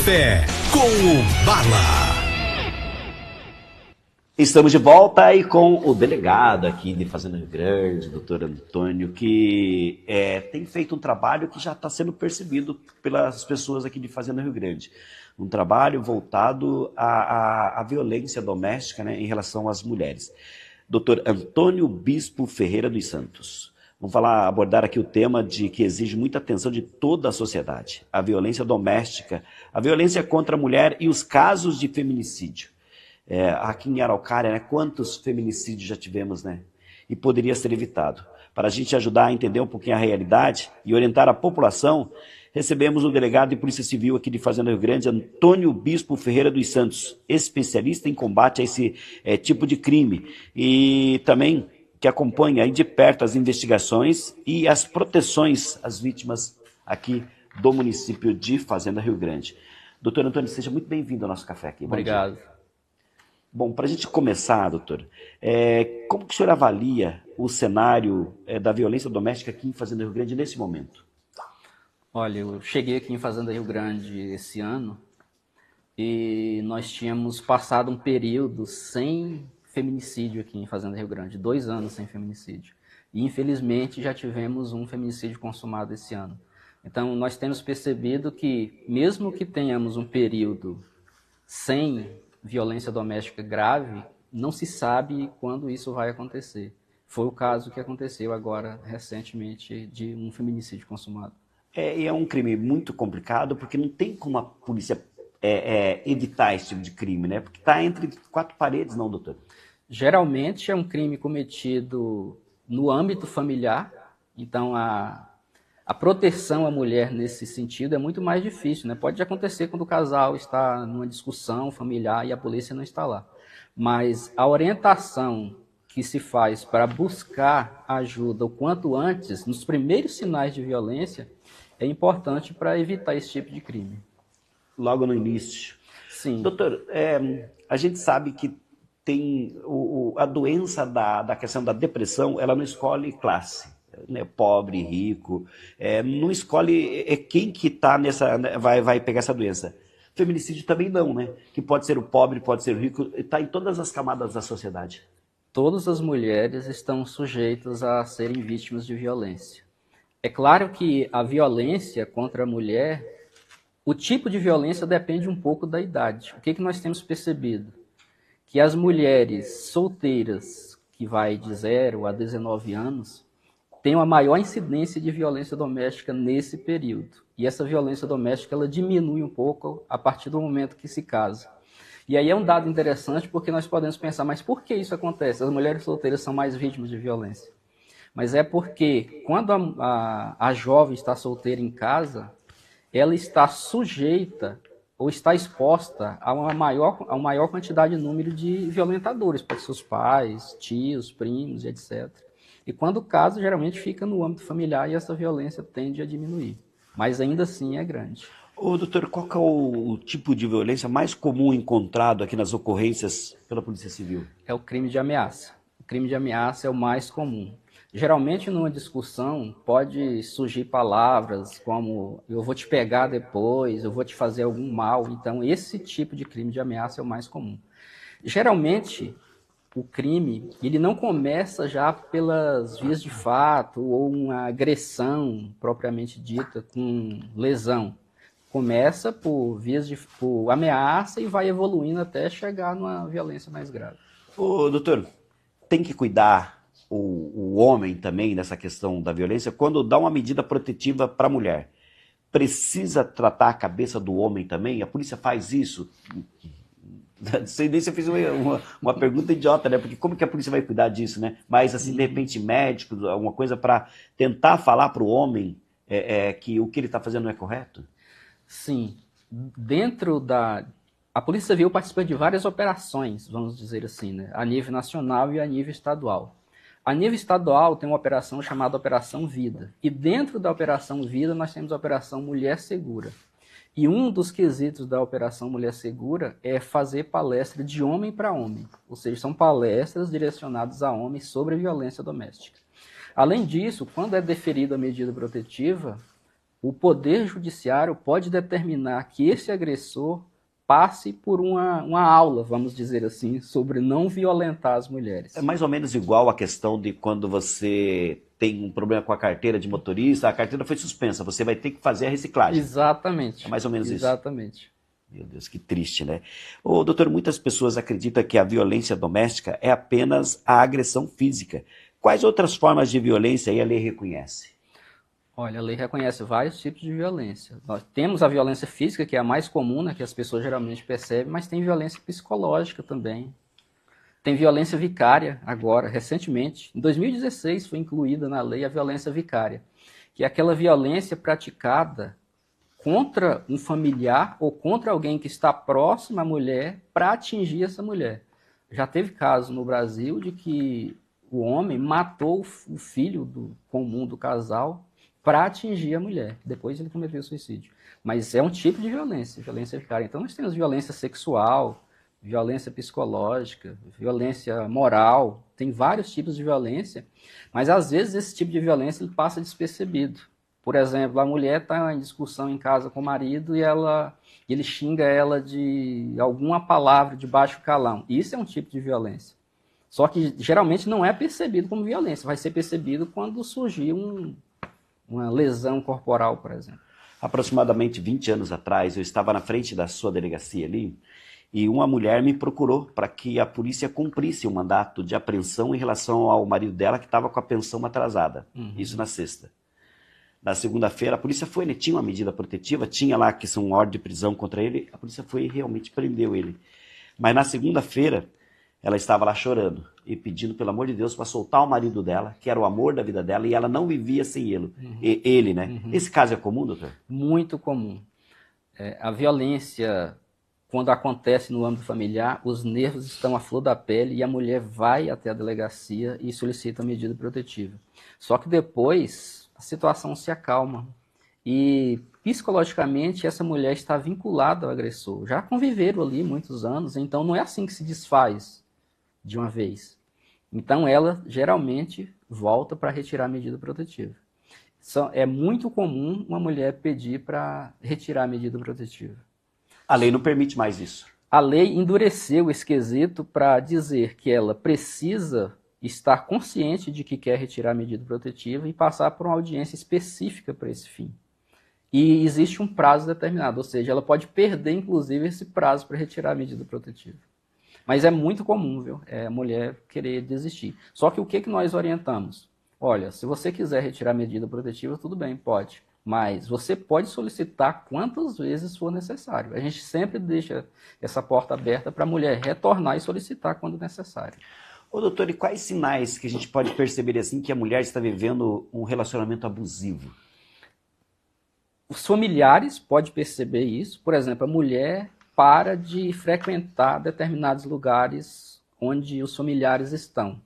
Café com o Bala. Estamos de volta aí com o delegado aqui de Fazenda Rio Grande, doutor Antônio, que tem feito um trabalho que já está sendo percebido pelas pessoas aqui de Fazenda Rio Grande. Um trabalho voltado à violência doméstica, né, em relação às mulheres. Doutor Antônio Bispo Ferreira dos Santos. Vamos abordar aqui o tema que exige muita atenção de toda a sociedade. A violência doméstica, a violência contra a mulher e os casos de feminicídio. Aqui em Araucária, né, quantos feminicídios já tivemos, né? E poderia ser evitado. Para a gente ajudar a entender um pouquinho a realidade e orientar a população, recebemos o delegado de Polícia Civil aqui de Fazenda Rio Grande, Antônio Bispo Ferreira dos Santos, especialista em combate a esse tipo de crime e também que acompanha aí de perto as investigações e as proteções às vítimas aqui do município de Fazenda Rio Grande. Doutor Antônio, seja muito bem-vindo ao nosso café aqui. Obrigado. Bom, para a gente começar, doutor, como que o senhor avalia o cenário da violência doméstica aqui em Fazenda Rio Grande nesse momento? Olha, eu cheguei aqui em Fazenda Rio Grande esse ano e nós tínhamos passado um período sem feminicídio aqui em Fazenda Rio Grande, 2 anos sem feminicídio. E infelizmente já tivemos um feminicídio consumado esse ano. Então nós temos percebido que mesmo que tenhamos um período sem violência doméstica grave, não se sabe quando isso vai acontecer. Foi o caso que aconteceu agora, recentemente, de um feminicídio consumado. É um crime muito complicado, porque não tem como a polícia evitar esse tipo de crime, né? Porque está entre 4 paredes, não, doutor? Geralmente é um crime cometido no âmbito familiar, então a proteção à mulher nesse sentido é muito mais difícil, né? Pode acontecer quando o casal está numa discussão familiar e a polícia não está lá. Mas a orientação que se faz para buscar ajuda o quanto antes, nos primeiros sinais de violência, é importante para evitar esse tipo de crime. Logo no início. Sim. Doutor, a gente sabe que tem a doença da questão da depressão, ela não escolhe classe. Né, pobre, rico, não escolhe quem que está nessa, né, vai pegar essa doença. Feminicídio também não, né? Que pode ser o pobre, pode ser o rico, está em todas as camadas da sociedade. Todas as mulheres estão sujeitas a serem vítimas de violência. É claro que a violência contra a mulher, o tipo de violência depende um pouco da idade. O que nós temos percebido? Que as mulheres solteiras, que vai de 0 a 19 anos, tem uma maior incidência de violência doméstica nesse período. E essa violência doméstica ela diminui um pouco a partir do momento que se casa. E aí é um dado interessante porque nós podemos pensar, mas por que isso acontece? As mulheres solteiras são mais vítimas de violência. Mas é porque quando a jovem está solteira em casa, ela está sujeita ou está exposta a uma maior quantidade de número de violentadores, pode ser os pais, tios, primos, etc. E quando o caso geralmente fica no âmbito familiar e essa violência tende a diminuir. Mas ainda assim é grande. Ô, doutor, qual que é o tipo de violência mais comum encontrado aqui nas ocorrências pela Polícia Civil? É o crime de ameaça. O crime de ameaça é o mais comum. Geralmente numa discussão pode surgir palavras como eu vou te pegar depois, eu vou te fazer algum mal. Então esse tipo de crime de ameaça é o mais comum. Geralmente o crime, ele não começa já pelas vias de fato ou uma agressão propriamente dita com lesão. Começa por ameaça e vai evoluindo até chegar numa violência mais grave. Ô, doutor, tem que cuidar o homem também dessa questão da violência quando dá uma medida protetiva para a mulher. Precisa tratar a cabeça do homem também? A polícia faz isso? Não sei nem se eu fiz uma pergunta idiota, né? Porque como que a polícia vai cuidar disso, né? Mas, assim, de repente, médicos, alguma coisa para tentar falar para o homem que o que ele está fazendo não é correto? Sim. A Polícia Civil participa de várias operações, vamos dizer assim, né? A nível nacional e a nível estadual. A nível estadual tem uma operação chamada Operação Vida. E dentro da Operação Vida nós temos a Operação Mulher Segura. E um dos quesitos da Operação Mulher Segura é fazer palestra de homem para homem. Ou seja, são palestras direcionadas a homens sobre violência doméstica. Além disso, quando é deferida a medida protetiva, o Poder Judiciário pode determinar que esse agressor passe por uma aula, vamos dizer assim, sobre não violentar as mulheres. É mais ou menos igual a questão de quando você tem um problema com a carteira de motorista, a carteira foi suspensa, você vai ter que fazer a reciclagem. Exatamente. É mais ou menos isso. Exatamente. Meu Deus, que triste, né? Ô, doutor, muitas pessoas acreditam que a violência doméstica é apenas a agressão física. Quais outras formas de violência aí a lei reconhece? Olha, a lei reconhece vários tipos de violência. Nós temos a violência física, que é a mais comum, né, que as pessoas geralmente percebem, mas tem violência psicológica também. Tem violência vicária agora, recentemente. Em 2016 foi incluída na lei a violência vicária, que é aquela violência praticada contra um familiar ou contra alguém que está próximo à mulher para atingir essa mulher. Já teve caso no Brasil de que o homem matou o filho comum do casal para atingir a mulher. Depois ele cometeu suicídio. Mas é um tipo de violência, violência vicária. Então nós temos violência sexual, violência psicológica, violência moral. Tem vários tipos de violência, mas às vezes esse tipo de violência ele passa despercebido. Por exemplo, a mulher está em discussão em casa com o marido e ele xinga ela de alguma palavra de baixo calão. Isso é um tipo de violência. Só que geralmente não é percebido como violência, vai ser percebido quando surgir uma lesão corporal, por exemplo. Aproximadamente 20 anos atrás, eu estava na frente da sua delegacia ali e uma mulher me procurou para que a polícia cumprisse o mandato de apreensão em relação ao marido dela que estava com a pensão atrasada. Isso na sexta. Na segunda-feira, a polícia foi, ele tinha uma medida protetiva, tinha lá que são ordem de prisão contra ele, a polícia foi e realmente prendeu ele. Mas na segunda-feira, ela estava lá chorando e pedindo, pelo amor de Deus, para soltar o marido dela, que era o amor da vida dela, e ela não vivia sem ele, né? Esse caso é comum, doutor? Muito comum. A violência, quando acontece no âmbito familiar, os nervos estão à flor da pele e a mulher vai até a delegacia e solicita a medida protetiva. Só que depois a situação se acalma e psicologicamente essa mulher está vinculada ao agressor. Já conviveram ali muitos anos, então não é assim que se desfaz de uma vez. Então ela geralmente volta para retirar a medida protetiva. É muito comum uma mulher pedir para retirar a medida protetiva. A lei não permite mais isso. A lei endureceu esse quesito para dizer que ela precisa estar consciente de que quer retirar a medida protetiva e passar por uma audiência específica para esse fim. E existe um prazo determinado, ou seja, ela pode perder, inclusive, esse prazo para retirar a medida protetiva. Mas é muito comum, viu? A mulher querer desistir. Só que o que nós orientamos? Olha, se você quiser retirar a medida protetiva, tudo bem, pode. Mas você pode solicitar quantas vezes for necessário. A gente sempre deixa essa porta aberta para a mulher retornar e solicitar quando necessário. Ô, doutor, e quais sinais que a gente pode perceber assim que a mulher está vivendo um relacionamento abusivo? Os familiares podem perceber isso. Por exemplo, a mulher para de frequentar determinados lugares onde os familiares estão.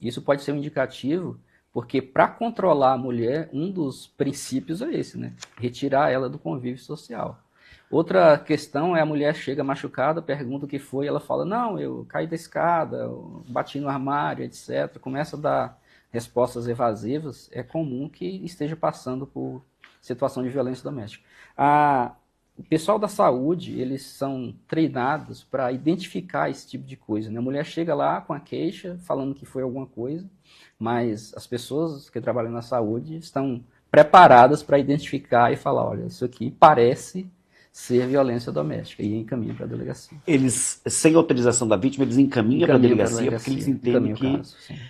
Isso pode ser um indicativo, porque para controlar a mulher, um dos princípios é esse, né? Retirar ela do convívio social. Outra questão é a mulher chega machucada, pergunta o que foi, ela fala, não, eu caí da escada, eu bati no armário, etc. Começa a dar respostas evasivas, é comum que esteja passando por situação de violência doméstica. O pessoal da saúde, eles são treinados para identificar esse tipo de coisa, né? A mulher chega lá com a queixa, falando que foi alguma coisa, mas as pessoas que trabalham na saúde estão preparadas para identificar e falar, olha, isso aqui parece ser violência doméstica e encaminha para a delegacia. Eles, sem autorização da vítima, eles encaminham para a delegacia porque eles entendem que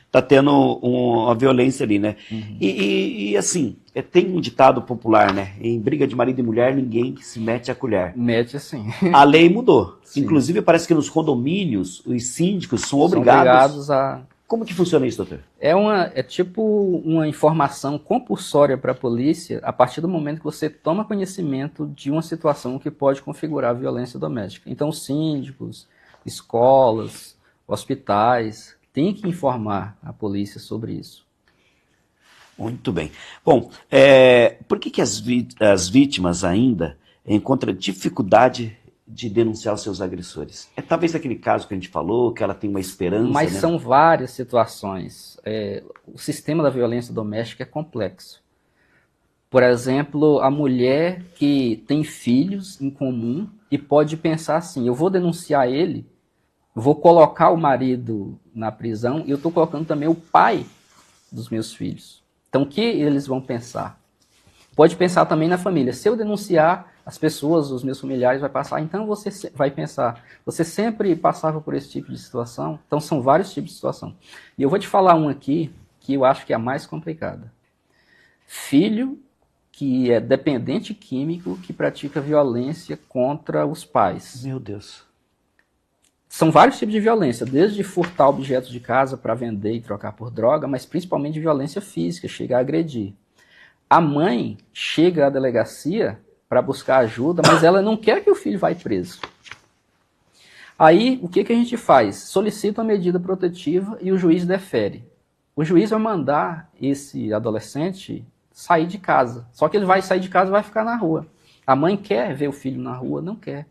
está tendo uma violência ali, né? E assim, tem um ditado popular, né? Em briga de marido e mulher, ninguém se mete a colher. Mete assim. A lei mudou. Sim. Inclusive, parece que nos condomínios, os síndicos são obrigados a... Como que funciona isso, doutor? É tipo uma informação compulsória para a polícia a partir do momento que você toma conhecimento de uma situação que pode configurar violência doméstica. Então, síndicos, escolas, hospitais têm que informar a polícia sobre isso. Muito bem. Bom, por que as vítimas ainda encontram dificuldade de denunciar os seus agressores? É talvez aquele caso que a gente falou, que ela tem uma esperança, mas né? São várias situações. O sistema da violência doméstica é complexo. Por exemplo, a mulher que tem filhos em comum e pode pensar assim, eu vou denunciar ele, vou colocar o marido na prisão e eu estou colocando também o pai dos meus filhos. Então, o que eles vão pensar? Pode pensar também na família. Se eu denunciar, as pessoas, os meus familiares, vai passar. Então, você vai pensar, você sempre passava por esse tipo de situação? Então, são vários tipos de situação. E eu vou te falar um aqui, que eu acho que é a mais complicada. Filho que é dependente químico, que pratica violência contra os pais. Meu Deus. São vários tipos de violência, desde furtar objetos de casa para vender e trocar por droga, mas principalmente de violência física, chegar a agredir. A mãe chega à delegacia para buscar ajuda, mas ela não quer que o filho vá preso. Aí, o que a gente faz? Solicita uma medida protetiva e o juiz defere. O juiz vai mandar esse adolescente sair de casa. Só que ele vai sair de casa e vai ficar na rua. A mãe quer ver o filho na rua? Não quer.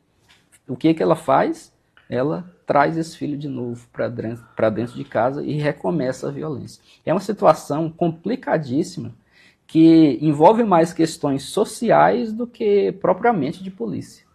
O que ela faz? Ela traz esse filho de novo para dentro de casa e recomeça a violência. É uma situação complicadíssima que envolve mais questões sociais do que propriamente de polícia.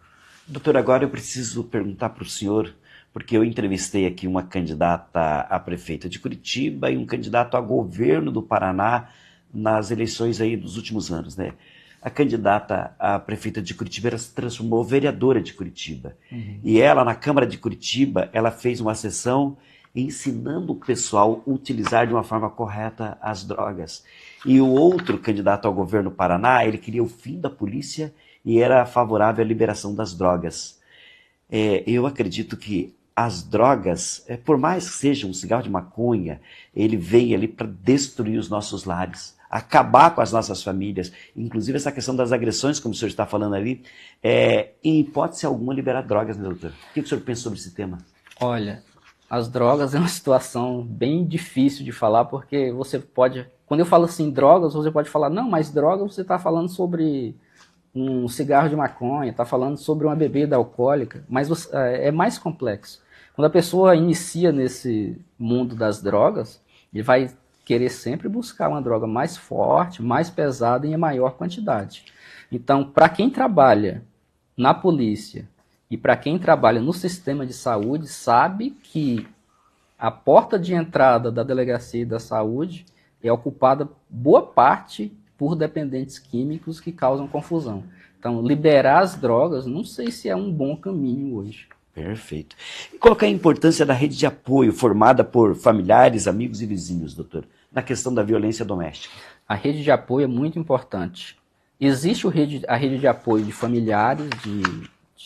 Doutor, agora eu preciso perguntar para o senhor, porque eu entrevistei aqui uma candidata a prefeita de Curitiba e um candidato a governo do Paraná nas eleições aí dos últimos anos, né? A candidata a prefeita de Curitiba ela se transformou vereadora de Curitiba. Uhum. E ela, na Câmara de Curitiba, ela fez uma sessão ensinando o pessoal a utilizar de uma forma correta as drogas. E o outro candidato ao governo do Paraná, ele queria o fim da polícia e era favorável à liberação das drogas. Eu acredito que as drogas, por mais que seja um cigarro de maconha, ele vem ali para destruir os nossos lares, acabar com as nossas famílias, inclusive essa questão das agressões, como o senhor está falando ali, em hipótese alguma liberar drogas, né, doutor? O que o senhor pensa sobre esse tema? Olha, as drogas é uma situação bem difícil de falar, porque você pode, quando eu falo assim, drogas, você pode falar, não, mas droga você está falando sobre um cigarro de maconha, está falando sobre uma bebida alcoólica, mas é mais complexo. Quando a pessoa inicia nesse mundo das drogas, ele vai querer sempre buscar uma droga mais forte, mais pesada e em maior quantidade. Então, para quem trabalha na polícia e para quem trabalha no sistema de saúde, sabe que a porta de entrada da delegacia da saúde é ocupada boa parte por dependentes químicos que causam confusão. Então, liberar as drogas, não sei se é um bom caminho hoje. Perfeito. E qual que é a importância da rede de apoio formada por familiares, amigos e vizinhos, doutor, na questão da violência doméstica? A rede de apoio é muito importante. Existe a rede de apoio de familiares,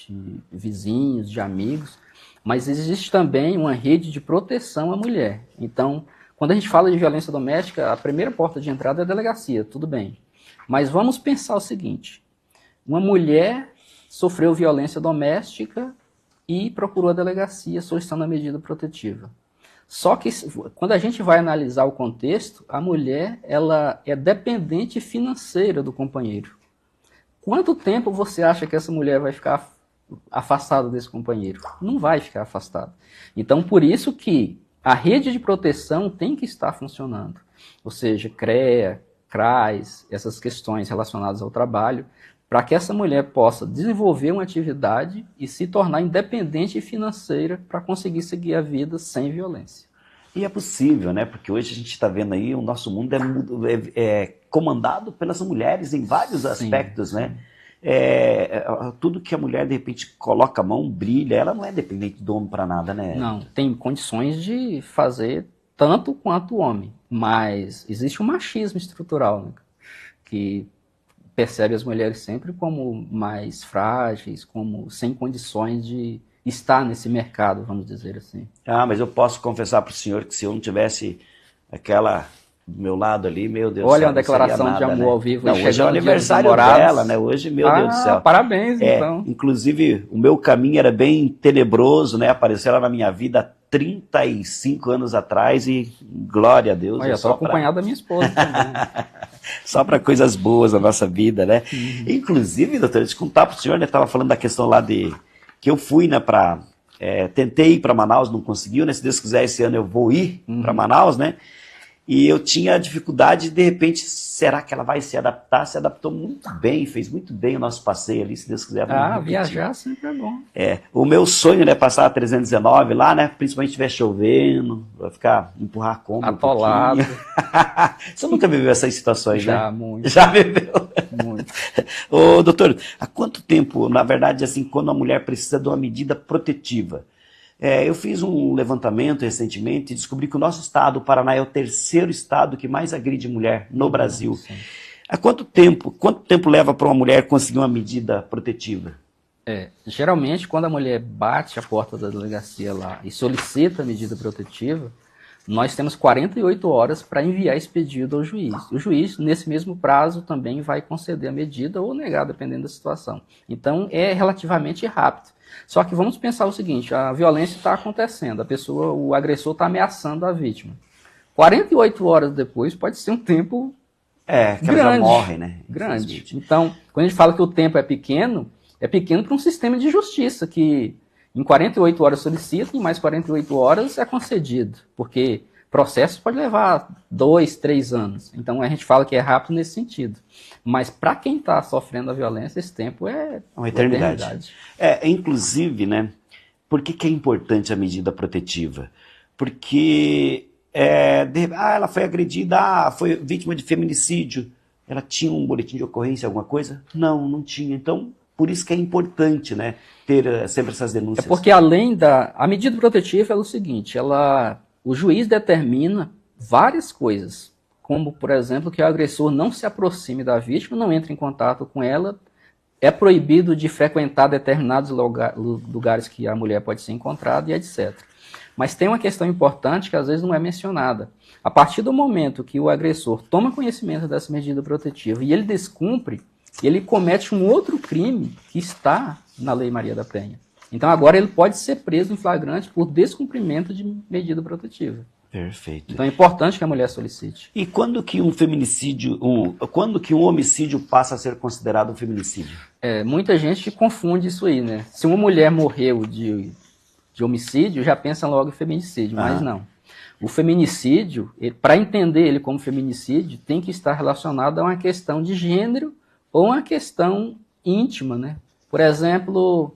de vizinhos, de amigos, mas existe também uma rede de proteção à mulher. Então, quando a gente fala de violência doméstica, a primeira porta de entrada é a delegacia, tudo bem. Mas vamos pensar o seguinte, uma mulher sofreu violência doméstica e procurou a delegacia solicitando a medida protetiva. Só que quando a gente vai analisar o contexto, a mulher ela é dependente financeira do companheiro. Quanto tempo você acha que essa mulher vai ficar afastada desse companheiro? Não vai ficar afastada. Então, por isso que a rede de proteção tem que estar funcionando. Ou seja, CREA, CRAS, essas questões relacionadas ao trabalho, para que essa mulher possa desenvolver uma atividade e se tornar independente financeira para conseguir seguir a vida sem violência. E é possível, né? Porque hoje a gente está vendo aí, o nosso mundo é comandado pelas mulheres em vários aspectos, sim, né? Tudo que a mulher, de repente, coloca a mão, brilha, ela não é dependente do homem para nada, né? Não, tem condições de fazer tanto quanto o homem, mas existe um machismo estrutural, né? Que percebe as mulheres sempre como mais frágeis, como sem condições de estar nesse mercado, vamos dizer assim. Mas eu posso confessar para o senhor que se eu não tivesse aquela do meu lado ali, meu Deus do céu. Olha, uma declaração de amor, né? Ao vivo. Não, hoje é o aniversário dela, né? Hoje, meu Deus do céu. Parabéns, então. Inclusive, o meu caminho era bem tenebroso, né? Apareceu ela na minha vida há 35 anos atrás e glória a Deus. Olha, eu estou acompanhado da minha esposa também. Só para coisas boas na nossa vida, né? Uhum. Inclusive, doutor, deixa eu contar para o senhor, né? Estava falando da questão lá que eu fui, né, tentei ir para Manaus, não conseguiu, né? Se Deus quiser, esse ano eu vou ir para Manaus, né? E eu tinha dificuldade, de repente, será que ela vai se adaptar? Se adaptou muito bem, fez muito bem o nosso passeio ali, se Deus quiser. Viajar sempre é bom. O meu sonho, né, passar a 319 lá, né, principalmente se estiver chovendo, vai ficar, empurrar a Kombi atolado. Você nunca viveu essas situações, né? Já, muito. Já viveu? Muito. Ô, doutor, há quanto tempo, na verdade, assim, quando a mulher precisa de uma medida protetiva? Eu fiz um levantamento recentemente e descobri que o nosso estado, o Paraná, é o terceiro estado que mais agride mulher no Brasil. Sim. Há quanto tempo leva para uma mulher conseguir uma medida protetiva? Geralmente, quando a mulher bate a porta da delegacia lá e solicita a medida protetiva, nós temos 48 horas para enviar esse pedido ao juiz. O juiz, nesse mesmo prazo, também vai conceder a medida ou negar, dependendo da situação. Então, é relativamente rápido. Só que vamos pensar o seguinte, a violência está acontecendo, o agressor está ameaçando a vítima. 48 horas depois pode ser um tempo que grande. Ela já morre, né? Grande. Então, quando a gente fala que o tempo é pequeno para um sistema de justiça que em 48 horas solicita e mais 48 horas é concedido, porque processo pode levar 2, 3 anos. Então a gente fala que é rápido nesse sentido. Mas para quem está sofrendo a violência, esse tempo é uma eternidade. Inclusive, né? Por que é importante a medida protetiva? Porque ela foi agredida, foi vítima de feminicídio. Ela tinha um boletim de ocorrência, alguma coisa? Não tinha. Então, por isso que é importante, né, ter sempre essas denúncias. Porque além a medida protetiva é o seguinte, o juiz determina várias coisas, como, por exemplo, que o agressor não se aproxime da vítima, não entre em contato com ela, é proibido de frequentar determinados lugares que a mulher pode ser encontrada e etc. Mas tem uma questão importante que às vezes não é mencionada. A partir do momento que o agressor toma conhecimento dessa medida protetiva e ele descumpre, ele comete um outro crime que está na Lei Maria da Penha. Então agora ele pode ser preso em flagrante por descumprimento de medida protetiva. Perfeito. Então é importante que a mulher solicite. E quando que um feminicídio, quando que um homicídio passa a ser considerado um feminicídio? Muita gente confunde isso aí, né? Se uma mulher morreu de homicídio, já pensa logo em feminicídio, mas não. O feminicídio, para entender ele como feminicídio, tem que estar relacionado a uma questão de gênero ou uma questão íntima, né? Por exemplo,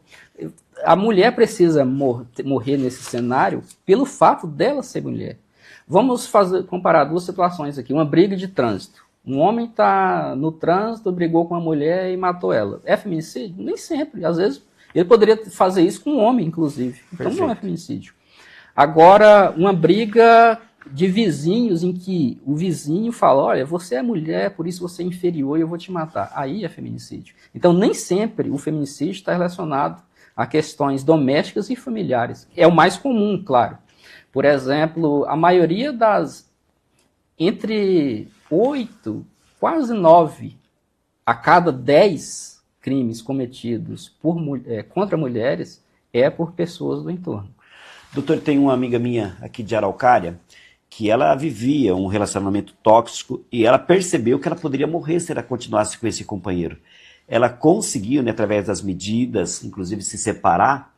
a mulher precisa morrer nesse cenário pelo fato dela ser mulher. Vamos comparar duas situações aqui. Uma briga de trânsito. Um homem está no trânsito, brigou com uma mulher e matou ela. É feminicídio? Nem sempre. Às vezes ele poderia fazer isso com um homem, inclusive. Então Perfeito. Não é feminicídio. Agora, uma briga de vizinhos em que o vizinho fala, olha, você é mulher, por isso você é inferior e eu vou te matar. Aí é feminicídio. Então, nem sempre o feminicídio está relacionado a questões domésticas e familiares. É o mais comum, claro. Por exemplo, a maioria entre 8, quase 9 a cada 10 crimes cometidos contra mulheres é por pessoas do entorno. Doutor, tem uma amiga minha aqui de Araucária que ela vivia um relacionamento tóxico e ela percebeu que ela poderia morrer se ela continuasse com esse companheiro. Ela conseguiu, né, através das medidas, inclusive se separar,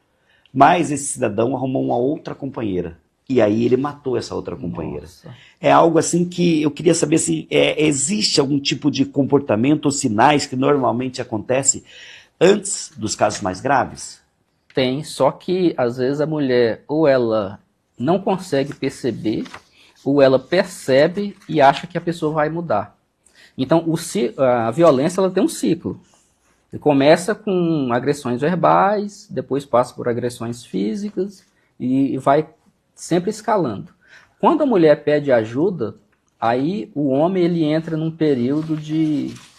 mas esse cidadão arrumou uma outra companheira. E aí ele matou essa outra companheira. Nossa. É algo assim que eu queria saber se existe algum tipo de comportamento ou sinais que normalmente acontece antes dos casos mais graves? Tem, só que às vezes a mulher ou ela não consegue perceber, ou ela percebe e acha que a pessoa vai mudar. Então a violência ela tem um ciclo. Ele começa com agressões verbais, depois passa por agressões físicas e vai sempre escalando. Quando a mulher pede ajuda, aí o homem ele entra num período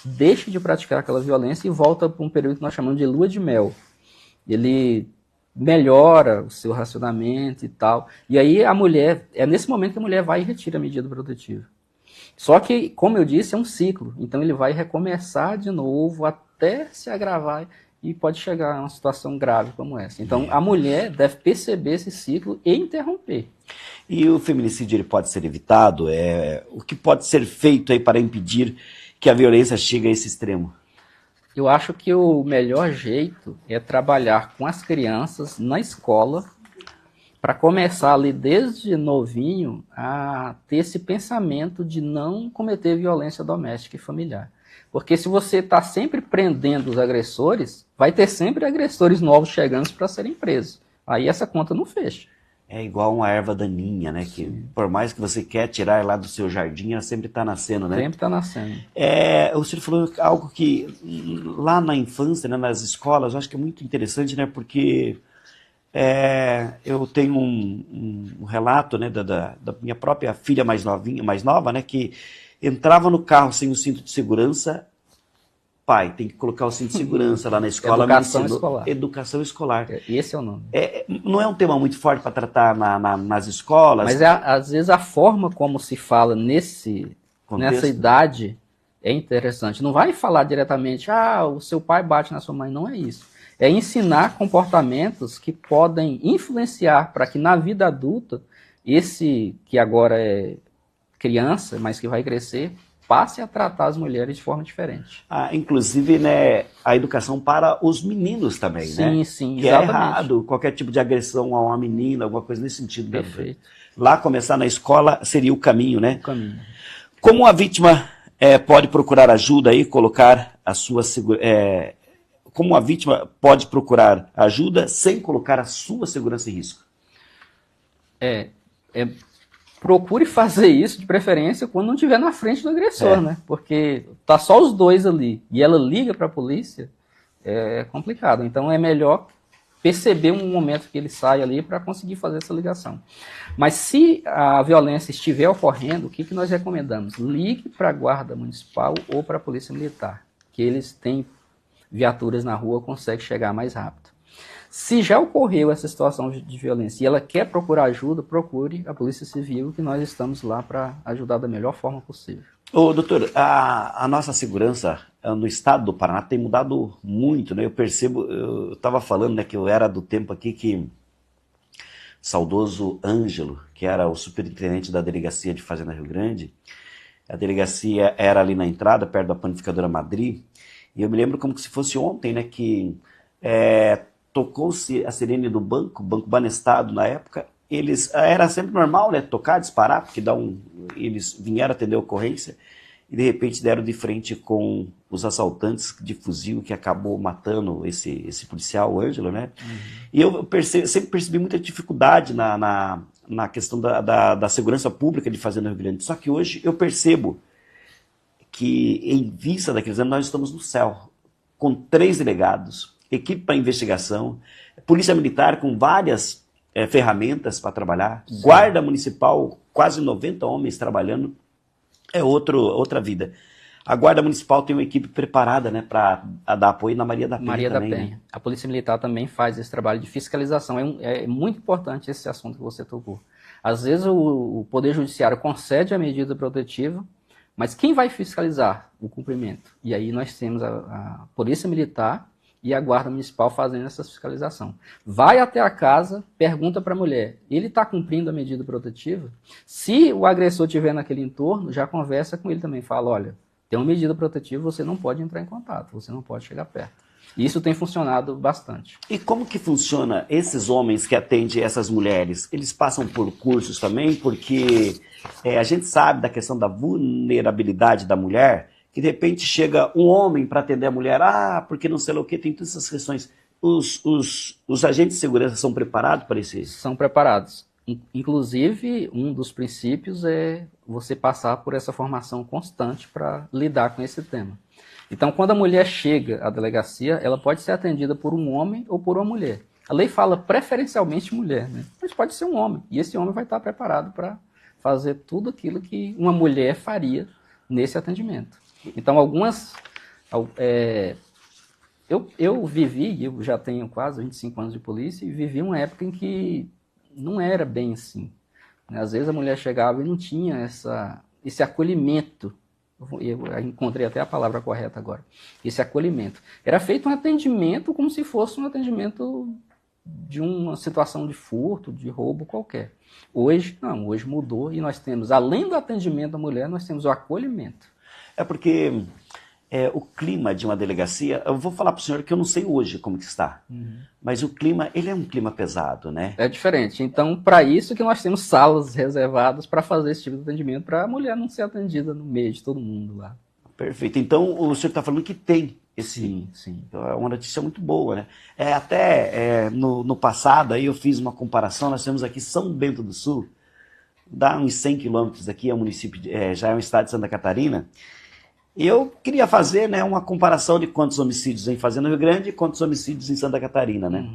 deixa de praticar aquela violência e volta para um período que nós chamamos de lua de mel. Ele melhora o seu racionamento e tal. E aí a mulher, é nesse momento que a mulher vai e retira a medida protetiva. Só que, como eu disse, é um ciclo. Então ele vai recomeçar de novo até se agravar e pode chegar a uma situação grave como essa. Então a mulher deve perceber esse ciclo e interromper. E o feminicídio ele pode ser evitado? O que pode ser feito aí para impedir que a violência chegue a esse extremo? Eu acho que o melhor jeito é trabalhar com as crianças na escola para começar ali desde novinho a ter esse pensamento de não cometer violência doméstica e familiar. Porque se você está sempre prendendo os agressores, vai ter sempre agressores novos chegando para serem presos. Aí essa conta não fecha. É igual uma erva daninha, né? Que por mais que você quer tirar lá do seu jardim, ela sempre está nascendo, né? Sempre está nascendo. O senhor falou algo que lá na infância, né, nas escolas, eu acho que é muito interessante, né? Porque eu tenho um relato, né, da minha própria filha mais nova, né? Que entrava no carro sem o cinto de segurança. Pai, tem que colocar o cinto de segurança lá na escola. Educação escolar. Educação escolar. Esse é o nome. Não é um tema muito forte para tratar nas escolas? Mas às vezes a forma como se fala nessa idade é interessante. Não vai falar diretamente, o seu pai bate na sua mãe. Não é isso. É ensinar comportamentos que podem influenciar para que na vida adulta, esse que agora é criança, mas que vai crescer, passe a tratar as mulheres de forma diferente. Inclusive, né, a educação para os meninos também, né? Sim, que exatamente. É errado qualquer tipo de agressão a uma menina, alguma coisa nesse sentido. Perfeito. Lá começar na escola seria o caminho, né? O caminho. Como a vítima pode procurar ajuda e colocar a sua como a vítima pode procurar ajuda sem colocar a sua segurança em risco? Procure fazer isso, de preferência, quando não estiver na frente do agressor, né? Porque tá só os dois ali e ela liga para a polícia, é complicado. Então é melhor perceber um momento que ele sai ali para conseguir fazer essa ligação. Mas se a violência estiver ocorrendo, o que nós recomendamos? Ligue para a Guarda Municipal ou para a Polícia Militar, que eles têm viaturas na rua, conseguem chegar mais rápido. Se já ocorreu essa situação de violência e ela quer procurar ajuda, procure a Polícia Civil, que nós estamos lá para ajudar da melhor forma possível. Doutor, a nossa segurança no estado do Paraná tem mudado muito, né? Eu percebo, eu estava falando, né, que eu era do tempo aqui que saudoso Ângelo, que era o superintendente da Delegacia de Fazenda Rio Grande, a delegacia era ali na entrada, perto da Panificadora Madrid, e eu me lembro como se fosse ontem, né, que tocou-se a sirene do Banco Banestado na época. Era sempre normal, né, tocar, disparar, porque eles vieram atender a ocorrência e de repente deram de frente com os assaltantes de fuzil que acabou matando esse policial, o Ângelo, né? E eu sempre percebi muita dificuldade na questão da segurança pública de Fazenda Rio Grande. Só que hoje eu percebo que, em vista daqueles anos, nós estamos no céu, com 3 delegados, equipe para investigação, polícia militar com várias ferramentas para trabalhar, sim, guarda municipal, quase 90 homens trabalhando, outra vida. A Guarda Municipal tem uma equipe preparada, né, para dar apoio na Maria da Penha também. Né? A Polícia Militar também faz esse trabalho de fiscalização. É muito importante esse assunto que você tocou. Às vezes o Poder Judiciário concede a medida protetiva, mas quem vai fiscalizar o cumprimento? E aí nós temos a Polícia Militar e a Guarda Municipal fazendo essa fiscalização. Vai até a casa, pergunta para a mulher, ele está cumprindo a medida protetiva? Se o agressor estiver naquele entorno, já conversa com ele também, fala, olha, tem uma medida protetiva, você não pode entrar em contato, você não pode chegar perto. Isso tem funcionado bastante. E como que funciona esses homens que atendem essas mulheres? Eles passam por cursos também? Porque a gente sabe da questão da vulnerabilidade da mulher, que de repente chega um homem para atender a mulher, porque não sei lá o que, tem todas essas questões. Os agentes de segurança são preparados para isso? São preparados. Inclusive, um dos princípios é você passar por essa formação constante para lidar com esse tema. Então, quando a mulher chega à delegacia, ela pode ser atendida por um homem ou por uma mulher. A lei fala preferencialmente mulher, né? Mas pode ser um homem, e esse homem vai estar preparado para fazer tudo aquilo que uma mulher faria nesse atendimento. Então, eu vivi, eu já tenho quase 25 anos de polícia, e vivi uma época em que não era bem assim. Às vezes a mulher chegava e não tinha esse acolhimento. Eu encontrei até a palavra correta agora. Esse acolhimento. Era feito um atendimento como se fosse um atendimento de uma situação de furto, de roubo qualquer. Hoje, não. Hoje mudou e nós temos, além do atendimento da mulher, nós temos o acolhimento. Porque o clima de uma delegacia, eu vou falar para o senhor que eu não sei hoje como que está, mas o clima, ele é um clima pesado, né? É diferente. Então, para isso que nós temos salas reservadas para fazer esse tipo de atendimento, para a mulher não ser atendida no meio de todo mundo lá. Perfeito. Então, o senhor está falando que tem esse... Sim. Então, é uma notícia muito boa, né? No passado, aí eu fiz uma comparação, nós temos aqui São Bento do Sul, dá uns 100 quilômetros daqui, é um município, já é um estado de Santa Catarina. E eu queria fazer, né, uma comparação de quantos homicídios em Fazenda Rio Grande e quantos homicídios em Santa Catarina, né?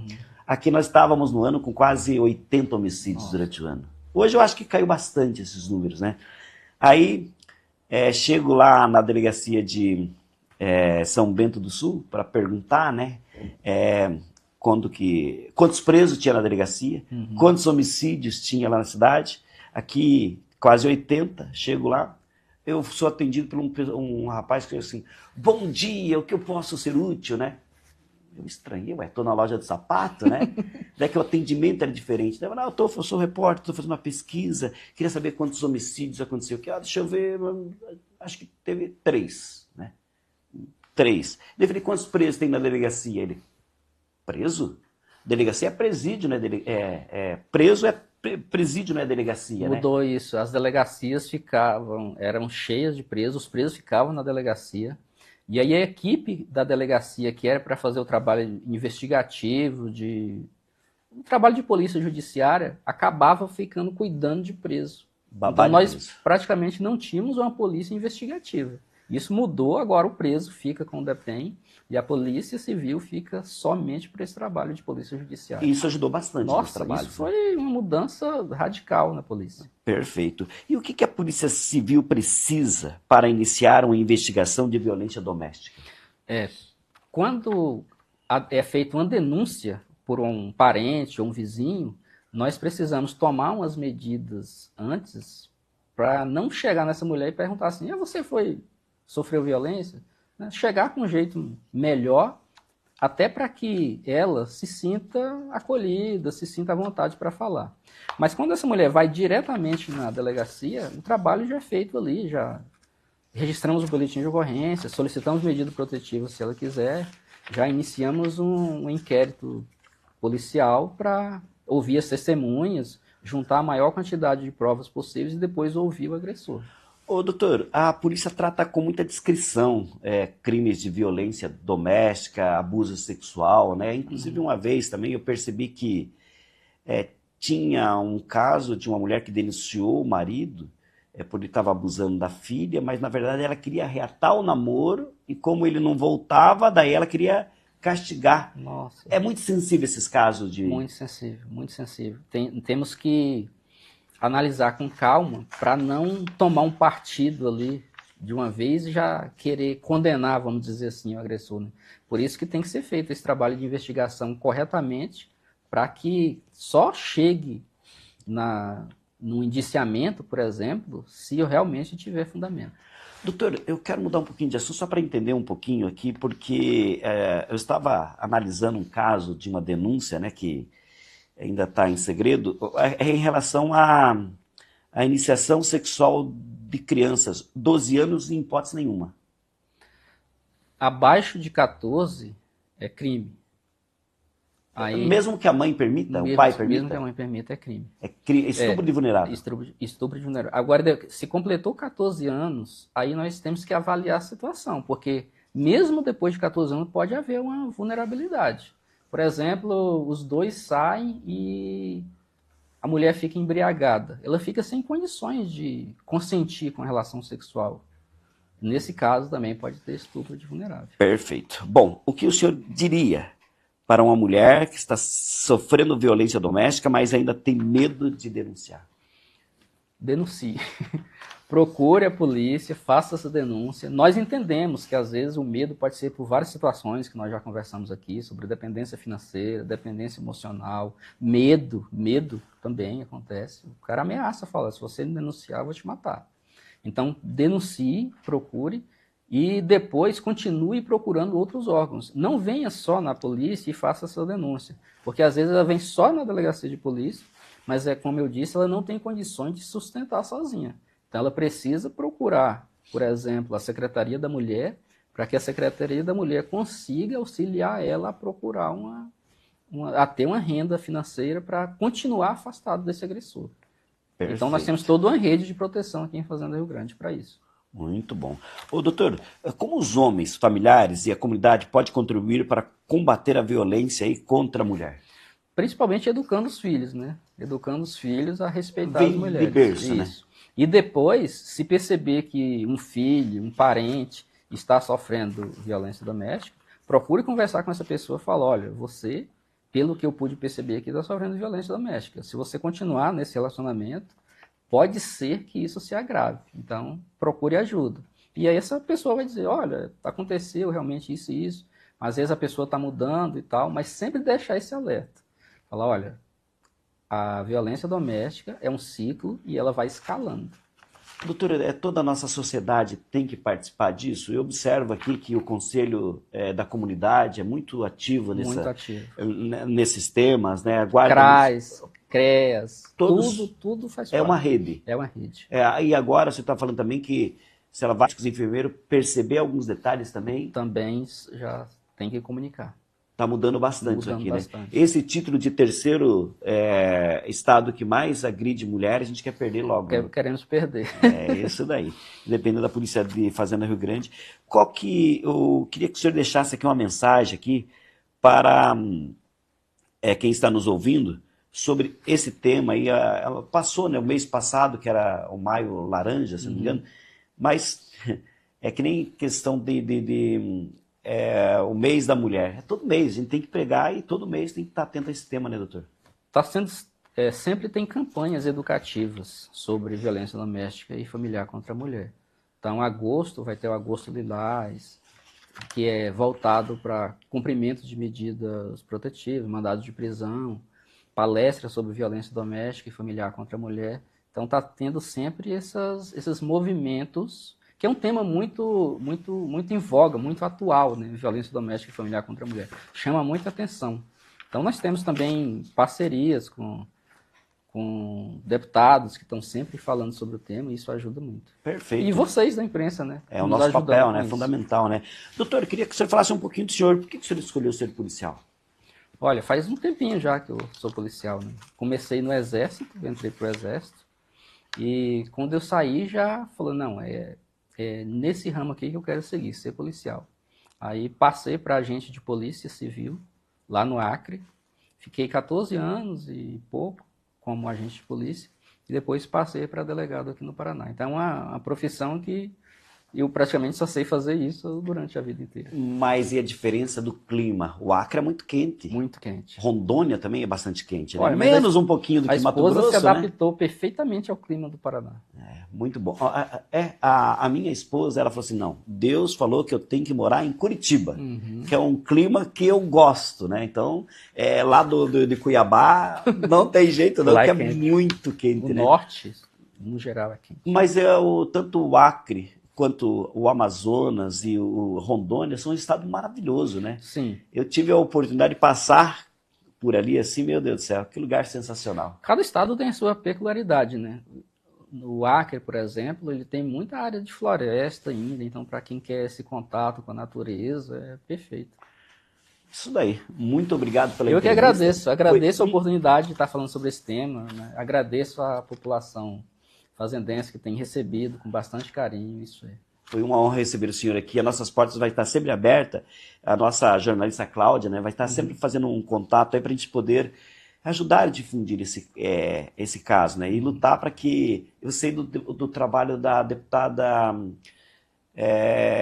Aqui nós estávamos no ano com quase 80 homicídios durante o ano. Hoje eu acho que caiu bastante esses números, né? Aí chego lá na delegacia de São Bento do Sul para perguntar, né, quantos presos tinha na delegacia, quantos homicídios tinha lá na cidade. Aqui, quase 80, chego lá, eu sou atendido por um rapaz que diz assim, bom dia, o que eu posso ser útil, né? Eu estranhei, estou na loja de sapato, né? Daí que o atendimento era diferente. Daí eu sou repórter, estou fazendo uma pesquisa, queria saber quantos homicídios aconteceu. Deixa eu ver, acho que teve 3, né? 3. Daí eu falei, quantos presos tem na delegacia? Ele, preso? Delegacia é presídio, né? Preso é presídio, não é delegacia, Mudou, né? Isso. As delegacias eram cheias de presos, os presos ficavam na delegacia. E aí a equipe da delegacia, que era para fazer o trabalho investigativo, um trabalho de polícia judiciária, acabava ficando cuidando de preso. Então nós praticamente não tínhamos uma polícia investigativa. Isso mudou, agora o preso fica com o DEPEN e a polícia civil fica somente para esse trabalho de polícia judiciária. Isso ajudou bastante nesse trabalho. Isso foi uma mudança radical na polícia. Perfeito. E o que a polícia civil precisa para iniciar uma investigação de violência doméstica? Quando é feita uma denúncia por um parente ou um vizinho, nós precisamos tomar umas medidas antes para não chegar nessa mulher e perguntar assim, você sofreu violência? Chegar com um jeito melhor, até para que ela se sinta acolhida, se sinta à vontade para falar. Mas quando essa mulher vai diretamente na delegacia, o trabalho já é feito ali, já registramos o boletim de ocorrência, solicitamos medida protetiva se ela quiser, já iniciamos um inquérito policial para ouvir as testemunhas, juntar a maior quantidade de provas possíveis e depois ouvir o agressor. Ô, doutor, a polícia trata com muita discrição crimes de violência doméstica, abuso sexual, né? Inclusive, uma vez também eu percebi que tinha um caso de uma mulher que denunciou o marido porque ele estava abusando da filha, mas na verdade ela queria reatar o namoro e como ele não voltava, daí ela queria castigar. Nossa. É muito sensível esses casos de... Muito sensível, muito sensível. Temos que analisar com calma para não tomar um partido ali de uma vez e já querer condenar, vamos dizer assim, o agressor. Né? Por isso que tem que ser feito esse trabalho de investigação corretamente para que só chegue no indiciamento, por exemplo, se eu realmente tiver fundamento. Doutor, eu quero mudar um pouquinho de assunto só para entender um pouquinho aqui, porque eu estava analisando um caso de uma denúncia, né, que ainda está em segredo, em relação à iniciação sexual de crianças, 12 anos em hipótese nenhuma. Abaixo de 14 é crime. Aí, mesmo que a mãe permita, o pai permita? Mesmo que a mãe permita, é crime. Estupro de vulnerável. Estupro de vulnerável. Agora, se completou 14 anos, aí nós temos que avaliar a situação, porque mesmo depois de 14 anos pode haver uma vulnerabilidade. Por exemplo, os dois saem e a mulher fica embriagada. Ela fica sem condições de consentir com a relação sexual. Nesse caso também pode ter estupro de vulnerável. Perfeito. Bom, o que o senhor diria para uma mulher que está sofrendo violência doméstica, mas ainda tem medo de denunciar? Denuncie. Procure a polícia, faça essa denúncia. Nós entendemos que, às vezes, o medo pode ser por várias situações que nós já conversamos aqui, sobre dependência financeira, dependência emocional, medo também acontece. O cara ameaça, fala, se você não denunciar, eu vou te matar. Então, denuncie, procure, e depois continue procurando outros órgãos. Não venha só na polícia e faça essa denúncia, porque às vezes ela vem só na delegacia de polícia, mas como eu disse, ela não tem condições de sustentar sozinha. Então ela precisa procurar, por exemplo, a Secretaria da Mulher para que a Secretaria da Mulher consiga auxiliar ela a procurar a ter uma renda financeira para continuar afastado desse agressor. Perfeito. Então nós temos toda uma rede de proteção aqui em Fazenda Rio Grande para isso. Muito bom. Ô, doutor, como os homens, familiares e a comunidade pode contribuir para combater a violência aí contra a mulher? Principalmente educando os filhos, né? Educando os filhos a respeitar Vem as mulheres. de berço, né? E depois, se perceber que um filho, um parente está sofrendo violência doméstica, procure conversar com essa pessoa e falar, olha, você, pelo que eu pude perceber aqui, está sofrendo violência doméstica. Se você continuar nesse relacionamento, pode ser que isso se agrave. Então, procure ajuda. E aí essa pessoa vai dizer, olha, aconteceu realmente isso e isso. Às vezes a pessoa está mudando e tal, mas sempre deixar esse alerta. Falar, olha, a violência doméstica é um ciclo e ela vai escalando. Doutora, toda a nossa sociedade tem que participar disso? Eu observo aqui que o Conselho da Comunidade é muito ativo, nesses temas, né? CRAS, CREAS, todos, tudo faz parte. É uma rede. É uma rede. E agora você está falando também que, se ela vai com os enfermeiros, perceber alguns detalhes também? Também já tem que comunicar. Está mudando bastante isso aqui, bastante. Né? Esse título de terceiro estado que mais agride mulheres, a gente quer perder logo. Queremos perder. É isso daí. Dependendo da Polícia de Fazenda Rio Grande. Eu queria que o senhor deixasse aqui uma mensagem aqui para quem está nos ouvindo sobre esse tema. Ela passou, né, o mês passado, que era o Maio Laranja, se não me engano, mas é que nem questão o mês da mulher. É todo mês, a gente tem que pregar e todo mês tem que estar atento a esse tema, né, doutor? Sempre tem campanhas educativas sobre violência doméstica e familiar contra a mulher. Então, agosto vai ter o Agosto Lilás, que é voltado para cumprimento de medidas protetivas, mandados de prisão, palestras sobre violência doméstica e familiar contra a mulher. Então, está tendo sempre esses movimentos, que é um tema muito em voga, muito atual, né? Violência doméstica e familiar contra a mulher. Chama muita atenção. Então, nós temos também parcerias com deputados que estão sempre falando sobre o tema, e isso ajuda muito. Perfeito. E vocês da imprensa, né? É o nosso papel, né? Fundamental, né? Doutor, eu queria que o senhor falasse um pouquinho do senhor. Por que o senhor escolheu ser policial? Olha, faz um tempinho já que eu sou policial, né? Comecei no Exército, entrei pro Exército, e quando eu saí já falou, não, é nesse ramo aqui que eu quero seguir, ser policial. Aí passei para agente de polícia civil, lá no Acre, fiquei 14 anos e pouco como agente de polícia, e depois passei para delegado aqui no Paraná. Então é uma profissão que eu praticamente só sei fazer isso durante a vida inteira. Mas e a diferença do clima? O Acre é muito quente. Muito quente. Rondônia também é bastante quente, né? Olha, menos um pouquinho do que Mato Grosso, né? A esposa se adaptou perfeitamente ao clima do Paraná. Muito bom. A minha esposa, ela falou assim, não, Deus falou que eu tenho que morar em Curitiba, que é um clima que eu gosto, né? Então, lá de Cuiabá, não tem jeito não, porque é muito quente, né? O norte, no geral, é quente. Mas tanto o Acre quanto o Amazonas e o Rondônia são um estado maravilhoso, né? Sim. Eu tive a oportunidade de passar por ali, assim, meu Deus do céu, que lugar sensacional. Cada estado tem a sua peculiaridade, né? No Acre, por exemplo, ele tem muita área de floresta ainda, então para quem quer esse contato com a natureza, é perfeito. Isso daí. Muito obrigado pela entrevista. Eu que agradeço a oportunidade de estar falando sobre esse tema, né? Agradeço a população fazendense que tem recebido com bastante carinho isso aí. Foi uma honra receber o senhor aqui. As nossas portas vai estar sempre abertas. A nossa jornalista Cláudia, né, vai estar sempre fazendo um contato aí para a gente poder ajudar a difundir esse caso, né, e lutar para que... Eu sei do trabalho da deputada...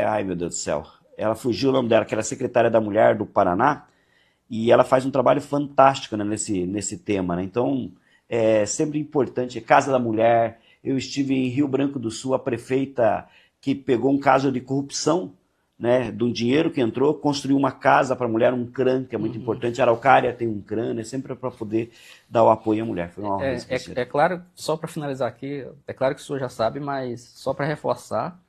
ai, meu Deus do céu. Ela fugiu o nome dela, que era secretária da Mulher do Paraná, e ela faz um trabalho fantástico, né, nesse tema, né? Então, é sempre importante. Casa da Mulher... Eu estive em Rio Branco do Sul, a prefeita que pegou um caso de corrupção, né, de um dinheiro que entrou, construiu uma casa para a mulher, um CRAN, que é muito importante. Araucária tem um CRAN, né, sempre para poder dar o apoio à mulher. Foi uma honra. É claro, só para finalizar aqui, é claro que o senhor já sabe, mas só para reforçar,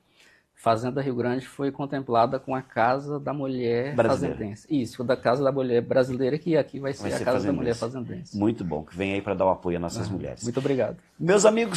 Fazenda Rio Grande foi contemplada com a Casa da Mulher Fazendense. Isso, da Casa da Mulher Brasileira, que aqui vai ser a Casa da Mulher Fazendense. Muito bom, que vem aí para dar o apoio às nossas mulheres. Muito obrigado. Meus amigos,